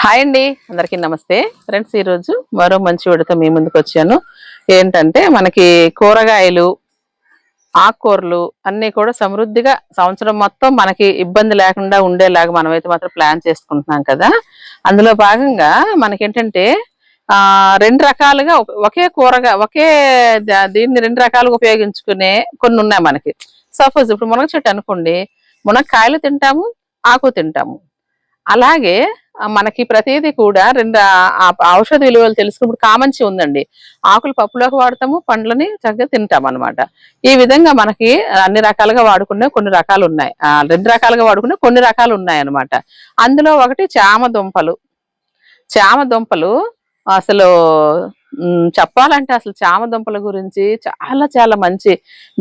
Hi అండి, అందరికీ నమస్తే ఫ్రెండ్స్. ఈరోజు మరో మంచి వీడియోతో మీ ముందుకు వచ్చాను. ఏంటంటే మనకి కూరగాయలు, ఆకుకూరలు అన్నీ కూడా సమృద్ధిగా సంవత్సరం మొత్తం మనకి ఇబ్బంది లేకుండా ఉండేలాగా మనమైతే మాత్రం ప్లాన్ చేసుకుంటున్నాం కదా. అందులో భాగంగా మనకేంటంటే రెండు రకాలుగా ఒకే ఒకే దీన్ని రెండు రకాలుగా ఉపయోగించుకునే కొన్ని ఉన్నాయి మనకి. సపోజ్ ఇప్పుడు మునగ చెట్టు అనుకోండి, మునక్కాయలు తింటాము, ఆకు తింటాము. అలాగే మనకి ప్రతిదీ కూడా ఔషధ విలువలు తెలుసుకున్నప్పుడు కామంచి ఉందండి. ఆకులు పప్పులోకి వాడతాము, పండ్లని చక్కగా తింటాం అనమాట. ఈ విధంగా మనకి అన్ని రకాలుగా వాడుకునే కొన్ని రకాలు ఉన్నాయి. రెండు రకాలుగా వాడుకునే కొన్ని రకాలు ఉన్నాయి అనమాట. అందులో ఒకటి చామ దుంపలు. చామ దుంపలు అసలు చెప్పాలంటే అసలు చామ దుంపల గురించి చాలా చాలా మంచి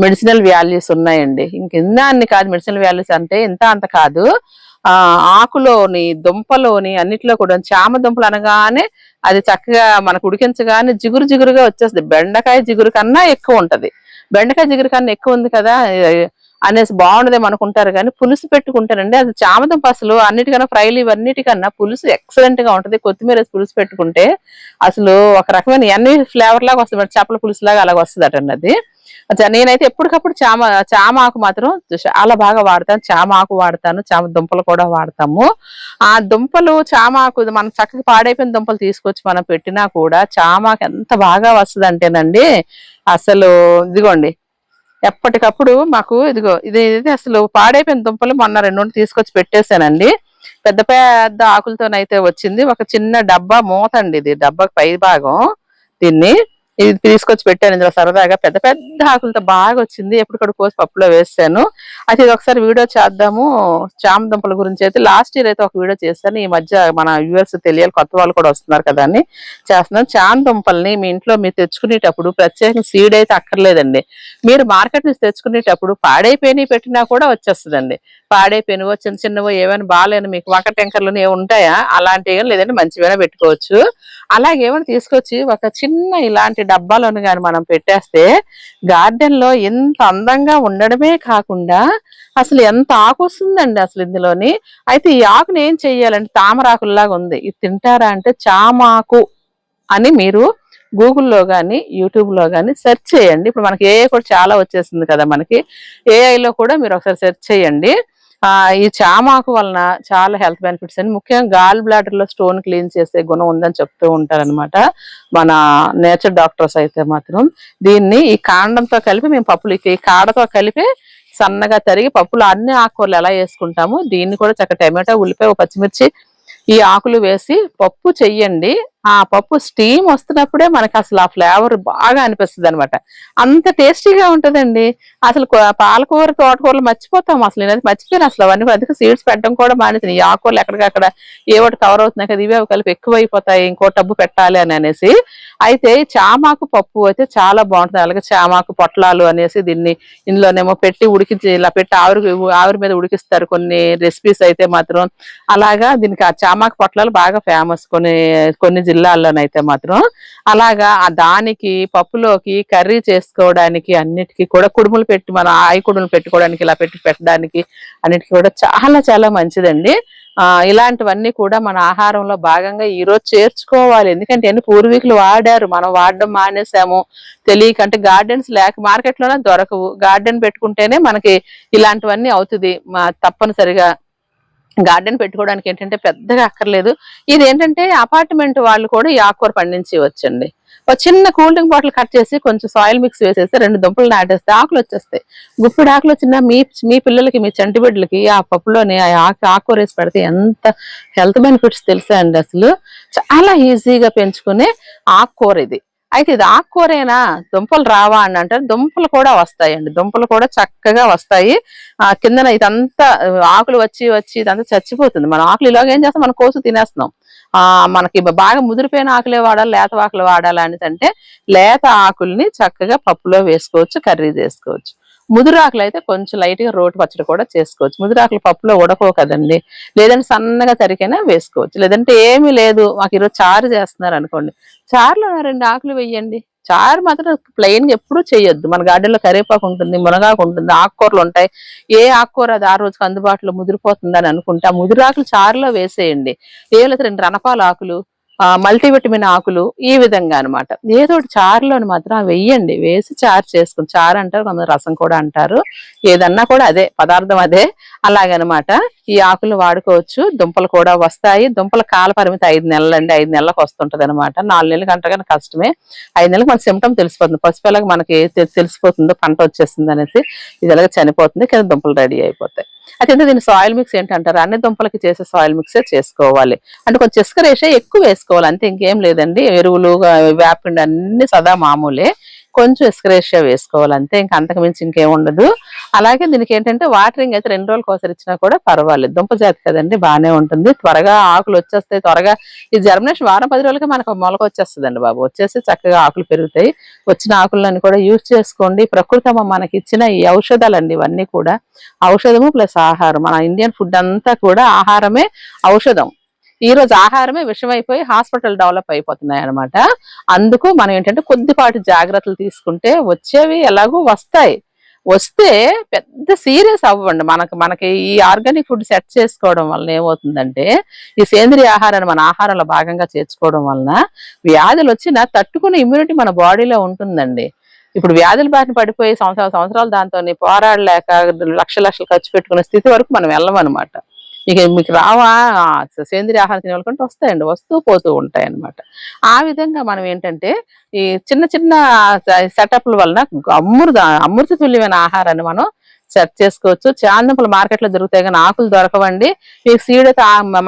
మెడిసినల్ వాల్యూస్ ఉన్నాయండి. ఇంకెన్న అన్ని కాదు, మెడిసినల్ వాల్యూస్ అంటే ఇంత అంత కాదు. ఆకులోని, దుంపలోని అన్నిట్లో కూడా చామ దుంపలు అనగానే అది చక్కగా మనకు ఉడికించగానే జిగురు జిగురుగా వచ్చేస్తుంది. బెండకాయ జిగురు కన్నా ఎక్కువ ఉంటది. బెండకాయ జిగురు కన్నా ఎక్కువ ఉంది కదా అనేసి బాగుండదేమో అనుకుంటారు, కానీ పులుసు పెట్టుకుంటారండి అది చామదుంప అసలు అన్నిటికన్నా ఫ్రైలు ఇవన్నిటికన్నా పులుసు ఎక్సలెంట్ గా ఉంటది. కొత్తిమీర పులుసు పెట్టుకుంటే అసలు ఒక రకమైన ఎన్ని ఫ్లేవర్ లాగా వస్తుంది, చేపల పులుసు లాగా అలాగ వస్తుంది అటండి అది. నేనైతే ఎప్పటికప్పుడు చామ ఆకు మాత్రం చాలా బాగా వాడతాను. చామ ఆకు వాడతాను, చామ దుంపలు కూడా వాడతాము. ఆ దుంపలు చామ ఆకు మనం చక్కగా పాడైపోయిన దుంపలు తీసుకొచ్చి మనం పెట్టినా కూడా చామాకు ఎంత బాగా వస్తుంది అంటేనండి అసలు ఇదిగోండి, ఎప్పటికప్పుడు మాకు ఇదిగో ఇది అసలు పాడైపోయిన దుంపలు మొన్న రెండు తీసుకొచ్చి పెట్టేశానండి. పెద్ద పెద్ద ఆకులతోనైతే వచ్చింది. ఒక చిన్న డబ్బా మూత అండి, ఇది డబ్బాకి పై భాగం. దీన్ని ఇది తీసుకొచ్చి పెట్టాను ఇందులో సరదాగా. పెద్ద పెద్ద ఆకులతో బాగా వచ్చింది. ఎప్పటికప్పుడు కోసి పప్పులో వేసాను. అయితే ఇది ఒకసారి వీడియో చేద్దాము చామ దుంపల గురించి. అయితే లాస్ట్ ఇయర్ అయితే ఒక వీడియో చేస్తాను. ఈ మధ్య మన వ్యూవర్స్ తెలియాలి, కొత్త వాళ్ళు కూడా వస్తున్నారు కదా అని చేస్తున్నాను. చామ దుంపల్ని మీ ఇంట్లో మీరు తెచ్చుకునేటప్పుడు ప్రత్యేకంగా సీడ్ అయితే అక్కర్లేదండి. మీరు మార్కెట్ నుంచి తెచ్చుకునేటప్పుడు పాడైపోయినవి పెట్టినా కూడా వచ్చేస్తుందండి. పాడైపోయినవో చిన్న చిన్నవో ఏమైనా బాగాలేని మీకు వంక టెంకర్లు ఏమి ఉంటాయా అలాంటివి, లేదంటే మంచివైనా పెట్టుకోవచ్చు. అలాగే ఏమైనా తీసుకొచ్చి ఒక చిన్న ఇలాంటి డబ్బాలోని కానీ మనం పెట్టేస్తే గార్డెన్ లో ఎంత అందంగా ఉండడమే కాకుండా అసలు ఎంత ఆకు వస్తుందండి అసలు ఇందులోని. అయితే ఈ ఆకుని ఏం చెయ్యాలంటే తామరాకుల్లాగా ఉంది, ఇది తింటారా అంటే చామాకు అని మీరు గూగుల్లో కానీ యూట్యూబ్లో కానీ సెర్చ్ చేయండి. ఇప్పుడు మనకి ఏఐ కూడా చాలా వచ్చేసింది కదా, మనకి ఏఐలో కూడా మీరు ఒకసారి సెర్చ్ చేయండి. ఈ చామాకు వలన చాలా హెల్త్ బెనిఫిట్స్ అని, ముఖ్యంగా గాల్ బ్లాడర్ లో స్టోన్ క్లీన్ చేసే గుణం ఉందని చెప్తూ ఉంటారనమాట మన నేచర్ డాక్టర్స్ అయితే మాత్రం. దీన్ని ఈ కాండంతో కలిపి మేము పప్పులు ఈ కాడతో కలిపి సన్నగా తరిగి పప్పులు అన్ని ఆకుకూరలు ఎలా వేసుకుంటాము దీన్ని కూడా చక్కగా టమాటో, ఉల్లిపాయ, పచ్చిమిర్చి ఈ ఆకులు వేసి పప్పు చెయ్యండి. ఆ పప్పు స్టీమ్ వస్తున్నప్పుడే మనకి అసలు ఆ ఫ్లేవర్ బాగా అనిపిస్తుంది అనమాట. అంత టేస్టీగా ఉంటుందండి. అసలు పాలకూర, తోటకూరలు మర్చిపోతాం అసలు. నేనైతే మర్చిపోయాను అసలు అవన్నీ. అందుకే సీడ్స్ పెట్టడం కూడా మానేసి ఈ ఆకుకూరలు ఎక్కడికక్కడ ఏ ఒకటి కవర్ అవుతున్నాయి కదా, ఇవే కలిపి ఎక్కువ అయిపోతాయి, ఇంకో టబ్బు పెట్టాలి అని అనేసి. అయితే చామాకు పప్పు అయితే చాలా బాగుంటుంది. అలాగే చామాకు పొట్లాలు అనేసి దీన్ని ఇందులోనేమో పెట్టి ఉడికించి ఇలా పెట్టి ఆవిరి మీద ఉడికిస్తారు కొన్ని రెసిపీస్ అయితే మాత్రం. అలాగా దీనికి ఆ చామాకు పొట్లాలు బాగా ఫేమస్ కొన్ని జిల్లాల్లోనైతే మాత్రం. అలాగా దానికి పప్పులోకి కర్రీ చేసుకోవడానికి అన్నిటికీ కూడా కుడుములు పెట్టి మన ఆయి కుడుములు పెట్టుకోవడానికి ఇలా పెట్టడానికి అన్నిటికీ కూడా చాలా చాలా మంచిదండి. ఇలాంటివన్నీ కూడా మన ఆహారంలో భాగంగా ఈ రోజు చేర్చుకోవాలి. ఎందుకంటే అన్ని పూర్వీకులు వాడారు, మనం వాడడం మానేసాము తెలియకంటే. గార్డెన్స్ మార్కెట్ లోనే దొరకవు, గార్డెన్ పెట్టుకుంటేనే మనకి ఇలాంటివన్నీ అవుతుంది. తప్పనిసరిగా గార్డెన్ పెట్టుకోవడానికి ఏంటంటే పెద్దగా అక్కర్లేదు. ఇది ఏంటంటే అపార్ట్మెంట్ వాళ్ళు కూడా ఈ ఆకుకూర పండించవచ్చండి. ఒక చిన్న కూల్ డ్రింక్ బాటిల్ కట్ చేసి కొంచెం సాయిల్ మిక్స్ వేసేస్తే 2 దుంపలు నాటేస్తే ఆకులు వచ్చేస్తాయి. గుప్పిడి ఆకులు వచ్చినా మీ పిల్లలకి, మీ చంటి బిడ్డలకి ఆ పప్పులోని ఆకుకూర వేసి పెడితే ఎంత హెల్త్ బెనిఫిట్స్ తెలుసా అండి. అసలు చాలా ఈజీగా పెంచుకునే ఆకుకూర ఇది. అయితే ఇది ఆకుకూరేనా, దుంపలు రావా అని అంటారు. దుంపలు కూడా వస్తాయండి, దుంపలు కూడా చక్కగా వస్తాయి. కిందన ఇదంతా ఆకులు వచ్చి ఇదంతా చచ్చిపోతుంది. మన ఆకులు ఇలాగ ఏం చేస్తాం, మనం కోసు తినేస్తున్నాం. మనకి బాగా ముదిరిపోయిన ఆకులే వాడాలి, లేత ఆకులు వాడాలి అనేసి అంటే లేత ఆకుల్ని చక్కగా పప్పులో వేసుకోవచ్చు, కర్రీ చేసుకోవచ్చు. ముదురాకులు అయితే కొంచెం లైట్ గా రోటి పచ్చడి కూడా చేసుకోవచ్చు. ముదురాకులు పప్పులో ఉడకవు కదండి, లేదంటే సన్నగా తరికైనా వేసుకోవచ్చు. లేదంటే ఏమీ లేదు మాకు ఈరోజు చారు చేస్తున్నారు అనుకోండి, చారులో 2 ఆకులు వేయండి, చారు మాత్రం ప్లెయిన్ గా ఎప్పుడు చేయొద్దు. మన గార్డెన్ లో కరివేపాకు ఉంటుంది, మునగాకు ఉంటుంది, ఆకుకూరలు ఉంటాయి. ఏ ఆకుకూర అది ఆ రోజుకి అందుబాటులో ముదిరిపోతుందని అనుకుంటే ఆ ముదిరాకులు చారులో వేసేయండి. లేదా 2 రణపాల ఆకులు, మల్టీవిటమిన్ ఆకులు, ఈ విధంగా అనమాట. ఏదో ఒకటి చారులోని మాత్రం అవి వెయ్యండి. వేసి చారు చేసుకుని, చారు అంటారు కొందరు, రసం కూడా అంటారు, ఏదన్నా కూడా అదే పదార్థం అదే. అలాగనమాట. ఈ ఆకులు వాడుకోవచ్చు. దుంపలు కూడా వస్తాయి. దుంపల కాల పరిమితి 5 నెలలండి. 5 నెలలకు వస్తుంటది అనమాట. 4 నెలలకు అంటగానే కష్టమే. 5 నెలలకు మన సిమ్టమ్ తెలిసిపోతుంది. పసిపిల్లకి మనకి తెలిసిపోతుందో పంట వచ్చేస్తుంది అనేసి. ఇది ఎలాగ చనిపోతుంది, కింద దుంపలు రెడీ అయిపోతాయి. అయితే దీని సాయిల్ మిక్స్ ఏంటంటారు, అన్ని దుంపలకి చేసే సాయిల్ మిక్సే చేసుకోవాలి. అంటే కొంచెం ఇసుక రేషే ఎక్కువ వేసుకోవాలి, అంతే, ఇంకేం లేదండి. ఎరువులు, వేపిండి అన్ని సదా మామూలే. కొంచెం ఇసుక రేషియో వేసుకోవాలి అంతే, ఇంకా అంతకు మించి ఇంకేం ఉండదు. అలాగే దీనికి ఏంటంటే వాటరింగ్ అయితే 2 రోజులకు ఒకసారి ఇచ్చినా కూడా పర్వాలేదు. దుంప జాతి కదండి, బాగానే ఉంటుంది. త్వరగా ఆకులు వచ్చేస్తాయి. త్వరగా ఈ జర్మినేషన్ వారం 10 రోజులకి మనకు మొలక వచ్చేస్తుందండి బాబు. వచ్చేసి చక్కగా ఆకులు పెరుగుతాయి. వచ్చిన ఆకులను కూడా యూజ్ చేసుకోండి. ప్రకృతమ్మ మనకి ఇచ్చిన ఈ ఔషధాలండి ఇవన్నీ కూడా. ఔషధము ప్లస్ ఆహారం. మన ఇండియన్ ఫుడ్ అంతా కూడా ఆహారమే ఔషధం. ఈ రోజు ఆహారమే విషమైపోయి హాస్పిటల్ డెవలప్ అయిపోతున్నాయి అనమాట. అందుకు మనం ఏంటంటే కొద్దిపాటి జాగ్రత్తలు తీసుకుంటే వచ్చేవి ఎలాగో వస్తాయి. వస్తే పెద్ద సీరియస్ అవ్వండి. మనకి ఈ ఆర్గానిక్ ఫుడ్ సెట్ చేసుకోవడం వలన ఏమవుతుందంటే, ఈ సేంద్రియ ఆహారాన్ని మన ఆహారంలో భాగంగా చేర్చుకోవడం వలన వ్యాధులు వచ్చినా తట్టుకునే ఇమ్యూనిటీ మన బాడీలో ఉంటుందండి. ఇప్పుడు వ్యాధుల బారిన పడిపోయి సంవత్సరాలు దాంతో పోరాడలేక లక్షలు ఖర్చు పెట్టుకునే స్థితి వరకు మనం వెళ్ళమన్నమాట. ఇక మీకు రావా సేంద్రియ ఆహారం తినాలనుకుంటే వస్తాయండి, వస్తూ పోతూ ఉంటాయి అన్నమాట. ఆ విధంగా మనం ఏంటంటే ఈ చిన్న చిన్న సెటప్ల వలన అమృత తుల్యమైన ఆహారాన్ని మనం సెట్ చేసుకోవచ్చు. చాందుంపలు మార్కెట్ లో దొరుకుతాయి కానీ ఆకులు దొరకవండి. మీకు సీడ్ అయితే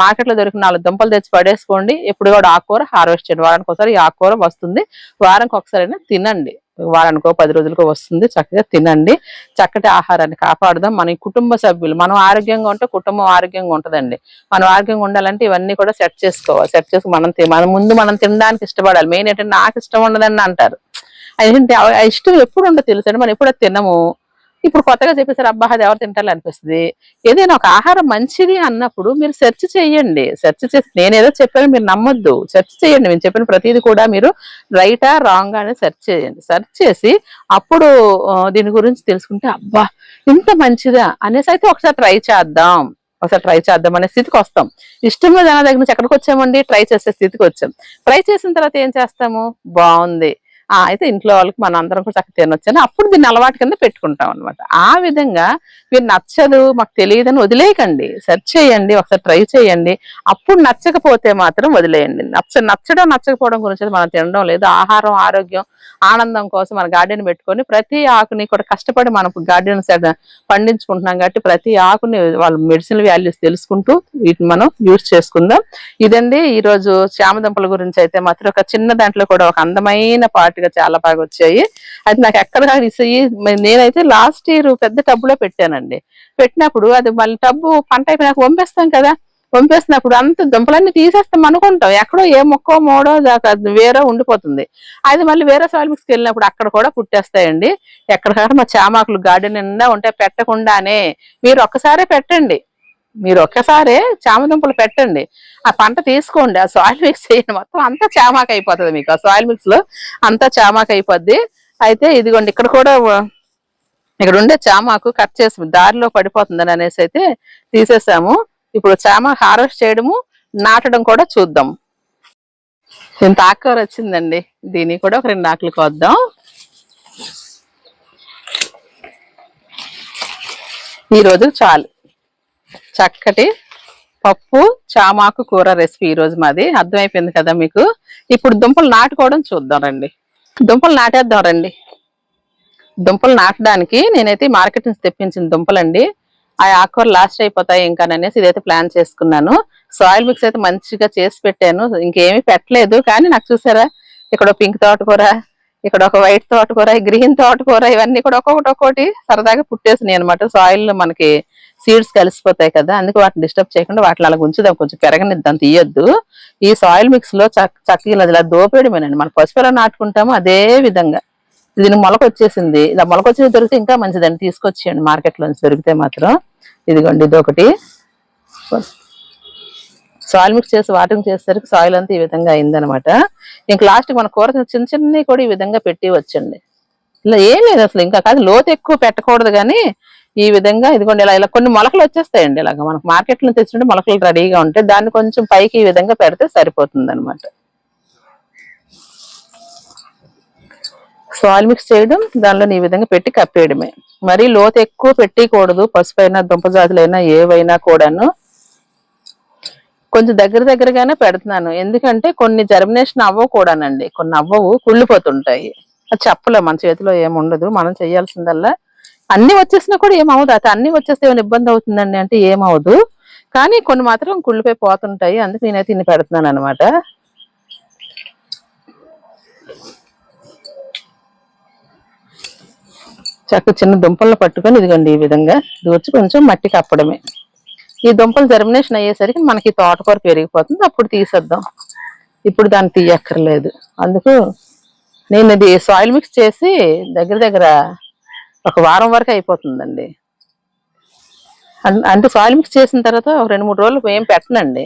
మార్కెట్ లో దొరికిన 4 దుంపలు తెచ్చి పడేసుకోండి. ఎప్పుడు కూడా ఆకుకూర హార్వెస్ట్ చేయండి. వారానికి ఒకసారి ఈ ఆకుకూర వస్తుంది. వారానికి ఒకసారైనా తినండి. వారానికో 10 రోజులకో వస్తుంది. చక్కగా తినండి. చక్కటి ఆహారాన్ని కాపాడుదాం. మన కుటుంబ సభ్యులు మనం ఆరోగ్యంగా ఉంటే కుటుంబం ఆరోగ్యంగా ఉంటదండి. మనం ఆరోగ్యంగా ఉండాలంటే ఇవన్నీ కూడా సెట్ చేసుకోవాలి. సెట్ చేసి మనం ముందు మనం తినడానికి ఇష్టపడాలి. మెయిన్ ఏంటంటే నాకు ఇష్టం ఉండదని అంటారు. అదేంటి ఆ ఇష్టం ఎప్పుడు ఉండదు తెలుసండి, మనం ఎప్పుడో తినము. ఇప్పుడు కొత్తగా చెప్పేసారు, అబ్బా అది ఎవరు తింటారు అనిపిస్తుంది. ఏదైనా ఒక ఆహారం మంచిది అన్నప్పుడు మీరు సెర్చ్ చేయండి. సెర్చ్ చేసి నేనేదో చెప్పాను మీరు నమ్మొద్దు. సెర్చ్ చేయండి. నేను చెప్పిన ప్రతిదీ కూడా మీరు రైటా రాంగ్ అని సెర్చ్ చేయండి. సెర్చ్ చేసి అప్పుడు దీని గురించి తెలుసుకుంటే అబ్బా ఇంత మంచిదా అనేసి అయితే ఒకసారి ట్రై చేద్దాం అనే స్థితికి వస్తాం. ఇష్టంగా జన దగ్గర నుంచి ఎక్కడికి వచ్చామండి, ట్రై చేసే స్థితికి వచ్చాం. ట్రై చేసిన తర్వాత ఏం చేస్తాము, బాగుంది, అయితే ఇంట్లో వాళ్ళకి మన అందరం కూడా చక్కగా తినొచ్చని అప్పుడు దీన్ని అలవాటు కింద పెట్టుకుంటాం అనమాట. ఆ విధంగా మీరు నచ్చదు మాకు తెలియదని వదిలేయకండి. సెర్చ్ చేయండి, ఒకసారి ట్రై చేయండి. అప్పుడు నచ్చకపోతే మాత్రం వదిలేయండి. నచ్చడం నచ్చకపోవడం గురించి మనం తినడం లేదు. ఆహారం, ఆరోగ్యం, ఆనందం కోసం మన గార్డెన్ పెట్టుకొని ప్రతి ఆకుని కూడా కష్టపడి మనం గార్డెన్ పండించుకుంటున్నాం కాబట్టి ప్రతి ఆకుని వాళ్ళ మెడిసినల్ వాల్యూస్ తెలుసుకుంటూ వీటిని మనం యూజ్ చేసుకుందాం. ఇదండి ఈ రోజు చామదుంపల గురించి. అయితే మాత్రం ఒక చిన్న దాంట్లో కూడా ఒక అందమైన పార్ట్గా చాలా బాగా వచ్చాయి. అది నాకు ఎక్కడ నేనైతే లాస్ట్ ఇయర్ పెద్ద టబ్బులో పెట్టానండి. పెట్టినప్పుడు అది మళ్ళీ టబ్బు పంట అయిపోయినాక వంపేస్తాం కదా, వంపేసినప్పుడు అంత దుంపలన్నీ తీసేస్తాం అనుకుంటాం. ఎక్కడో ఏ మొక్కో మోడో వేరే ఉండిపోతుంది. అది మళ్ళీ వేరే సాయిల్ మిక్స్కి వెళ్ళినప్పుడు అక్కడ కూడా పుట్టేస్తాయండి. ఎక్కడికక్కడ మా చామాకులు గార్డెన్ నిండా ఉంటే పెట్టకుండానే మీరు ఒక్కసారే పెట్టండి. మీరు ఒక్కసారే చామదుంపలు పెట్టండి, ఆ పంట తీసుకోండి, ఆ సాయిల్ మిక్స్ చేయండి, మొత్తం అంతా చామాకు అయిపోతుంది. మీకు ఆ సాయిల్ మిక్స్ లో అంతా చామాకు అయిపోద్ది. అయితే ఇదిగోండి ఇక్కడ ఉండే చామాకు కట్ చేసి దారిలో పడిపోతుందని అనేసి అయితే తీసేసాము. ఇప్పుడు చామాకు హార్వెస్ట్ చేయడము, నాటడం కూడా చూద్దాం. ఇంత ఆకుకూర వచ్చిందండి, దీన్ని కూడా ఒక 2 ఆకులు కోద్దాం. ఈ రోజు చాలు చక్కటి పప్పు చామాకు కూర రెసిపీ ఈ రోజు మాది. అర్థమైపోయింది కదా మీకు. ఇప్పుడు దుంపలు నాటుకోవడం చూద్దాం రండి. దుంపలు నాటేద్దాం రండి. దుంపలు నాటడానికి నేనైతే మార్కెట్ నుంచి తెప్పించిన దుంపలండి. ఆ ఆకుకూర లాస్ట్ అయిపోతాయి ఇంకా అనేసి ఇదైతే ప్లాన్ చేసుకున్నాను. సాయిల్ మిక్స్ అయితే మంచిగా చేసి పెట్టాను, ఇంకేమీ పెట్టలేదు. కానీ నాకు చూసారా, ఇక్కడ పింక్ తోటకూర, ఇక్కడ ఒక వైట్ తోటకూర, గ్రీన్ తోటకూర, ఇవన్నీ కూడా ఒక్కొక్కటి సరదాగా పుట్టేసినాయి అనమాట. సాయిల్ లో మనకి సీడ్స్ కలిసిపోతాయి కదా, అందుకే వాటిని డిస్టర్బ్ చేయకుండా వాటిని అలా ఉంచుదాం, కొంచెం పెరగనిద్దాం, తీయొద్దు. ఈ సాయిల్ మిక్స్ లో చక్కగా ఇలా దోపేయడమేనండి. మన పసుపులో నాటుకుంటాము అదే విధంగా. దీనికి మొలక వచ్చేసింది. ఇలా మొలక వచ్చేది దొరికితే ఇంకా మంచిదండి, తీసుకొచ్చేయండి మార్కెట్ లో దొరికితే మాత్రం. ఇదిగోండి ఇదొకటి. సాయిల్ మిక్స్ చేసి వాటరింగ్ చేసేసరికి సాయిల్ అంతా ఈ విధంగా అయిందనమాట. ఇంకా లాస్ట్ మన కూర చిన్న చిన్నవి కూడా ఈ విధంగా పెట్టి వచ్చండి. ఇలా ఏం లేదు అసలు, ఇంకా కాదు లోతు ఎక్కువ పెట్టకూడదు కానీ ఈ విధంగా ఇదిగోండి ఇలా ఇలా కొన్ని మొలకలు వచ్చేస్తాయండి. ఇలాగ మనకు మార్కెట్ లో తెచ్చుకుంటే మొలకలు రెడీగా ఉంటాయి, దాన్ని కొంచెం పైకి ఈ విధంగా పెడితే సరిపోతుంది అనమాట. సాయిల్ మిక్స్ చేయడం, దానిలో ఈ విధంగా పెట్టి కప్పేయడమే. మరీ లోతు ఎక్కువ పెట్టకూడదు. పసుపు అయినా దుంప జాతులైనా ఏవైనా కూడాను కొంచెం దగ్గరగానే పెడుతున్నాను. ఎందుకంటే కొన్ని జర్మినేషన్ అవ్వవు కూడానండి, కొన్ని అవ్వవు, కుళ్ళిపోతుంటాయి. అది చెప్పలేం, మన చేతిలో ఏముండదు. మనం చేయాల్సిందల్లా అన్ని వచ్చేసినా కూడా ఏమవుదు. అది అన్ని వచ్చేస్తే ఏమైనా ఇబ్బంది అవుతుందండి అంటే ఏమవదు, కానీ కొన్ని మాత్రం కుళ్ళిపోయి పోతుంటాయి. అందుకు నేనైతే ఇన్ని పెడుతున్నాను అనమాట. చక్క చిన్న దుంపలను పట్టుకొని ఇదిగోండి ఈ విధంగా దూర్చి కొంచెం మట్టి కప్పడమే. ఈ దుంపలు జర్మినేషన్ అయ్యేసరికి మనకి తోటకూర పెరిగిపోతుంది, అప్పుడు తీసేద్దాం. ఇప్పుడు దాన్ని తీయక్కర్లేదు. అందుకు నేను ఇది సాయిల్ మిక్స్ చేసి దగ్గర ఒక వారం వరకు అయిపోతుందండి. అంటే సాయిల్ మిక్స్ చేసిన తర్వాత ఒక 2-3 రోజులు ఏం పెట్టనండి.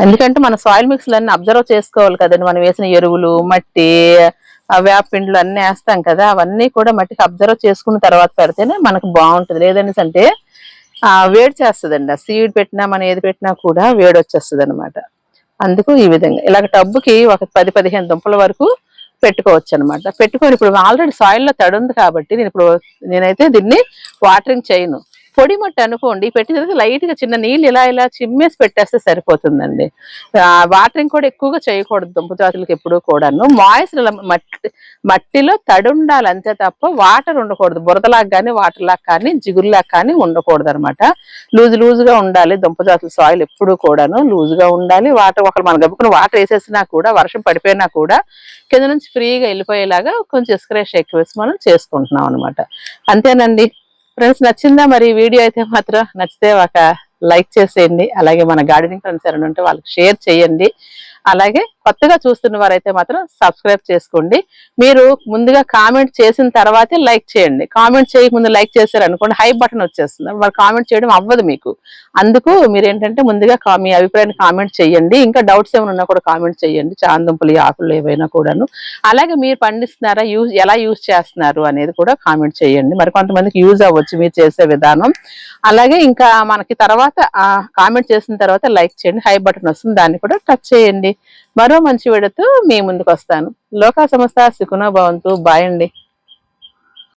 ఎందుకంటే మన సాయిల్ మిక్స్లు అన్ని అబ్జర్వ్ చేసుకోవాలి కదండి. మనం వేసిన ఎరువులు, మట్టి, వేపపిండ్లు అన్ని వేస్తాం కదా, అవన్నీ కూడా మట్టికి అబ్జర్వ్ చేసుకున్న తర్వాత పెడితేనే మనకు బాగుంటుంది. లేదనేసి అంటే వేడి చేస్తుందండి. ఆ సీడ్ పెట్టినా మనం ఏది పెట్టినా కూడా వేడి వచ్చేస్తుంది అనమాట. అందుకు ఈ విధంగా ఇలాగ టబ్బుకి ఒక 10-15 దుంపల వరకు పెట్టుకోవచ్చు అనమాట. పెట్టుకొని ఇప్పుడు ఆల్రెడీ సాయిల్లో తడి ఉంది కాబట్టి నేనైతే దీన్ని వాటరింగ్ చేయను. పొడి మట్టి అనుకోండి, పెట్టిన తర్వాత లైట్ గా చిన్న నీళ్ళు ఇలా చిమ్మేసి పెట్టేస్తే సరిపోతుందండి. వాటరింగ్ కూడా ఎక్కువగా చేయకూడదు దుంప జాతులకి ఎప్పుడు కూడాను. మాయిస్ మట్టిలో తడి ఉండాలి అంతే తప్ప వాటర్ ఉండకూడదు. బురదలాగా కానీ వాటర్ లాగా కానీ జిగురులాగా కానీ ఉండకూడదు అనమాట. లూజుగా ఉండాలి దుంప జాతుల సాయిల్ ఎప్పుడు కూడాను లూజుగా ఉండాలి. వాటర్ ఒకరు మన గబ్బుకుని వాటర్ వేసేసినా కూడా, వర్షం పడిపోయినా కూడా కింద నుంచి ఫ్రీగా వెళ్ళిపోయేలాగా కొంచెం ఇసుకరేష్ ఎక్కువ వేసి మనం చేసుకుంటున్నాం అనమాట. అంతేనండి ఫ్రెండ్స్. నచ్చిందా మరి వీడియో? అయితే మాత్రం నచ్చితే ఒక లైక్ చేసేయండి. అలాగే మన గార్డెనింగ్ ఫ్రెండ్స్ ఎవరైనా ఉంటే వాళ్ళకి షేర్ చేయండి. అలాగే కొత్తగా చూస్తున్న వారైతే మాత్రం సబ్స్క్రైబ్ చేసుకోండి. మీరు ముందుగా కామెంట్ చేసిన తర్వాతే లైక్ చేయండి. కామెంట్ చేయకముందు లైక్ చేశారు అనుకోండి, హై బటన్ వచ్చేస్తుంది, మరి కామెంట్ చేయడం అవ్వదు మీకు. అందుకు మీరు ఏంటంటే ముందుగా మీ అభిప్రాయాన్ని కామెంట్ చేయండి. ఇంకా డౌట్స్ ఏమైనా ఉన్నా కూడా కామెంట్ చేయండి. చాందుంపలు, ఆకులు ఏవైనా కూడాను. అలాగే మీరు పండిస్తున్నారా, ఎలా యూజ్ చేస్తున్నారు అనేది కూడా కామెంట్ చేయండి. మరి కొంతమందికి యూజ్ అవ్వచ్చు మీరు చేసే విధానం. అలాగే ఇంకా మనకి తర్వాత కామెంట్ చేసిన తర్వాత లైక్ చేయండి, హై బటన్ వస్తుంది, దాన్ని కూడా టచ్ చేయండి. మరో మంచి వీడియోతో మీ ముందుకు వస్తాను. లోకా సమస్త సుఖినో భవంతు. బాయ్ అండి.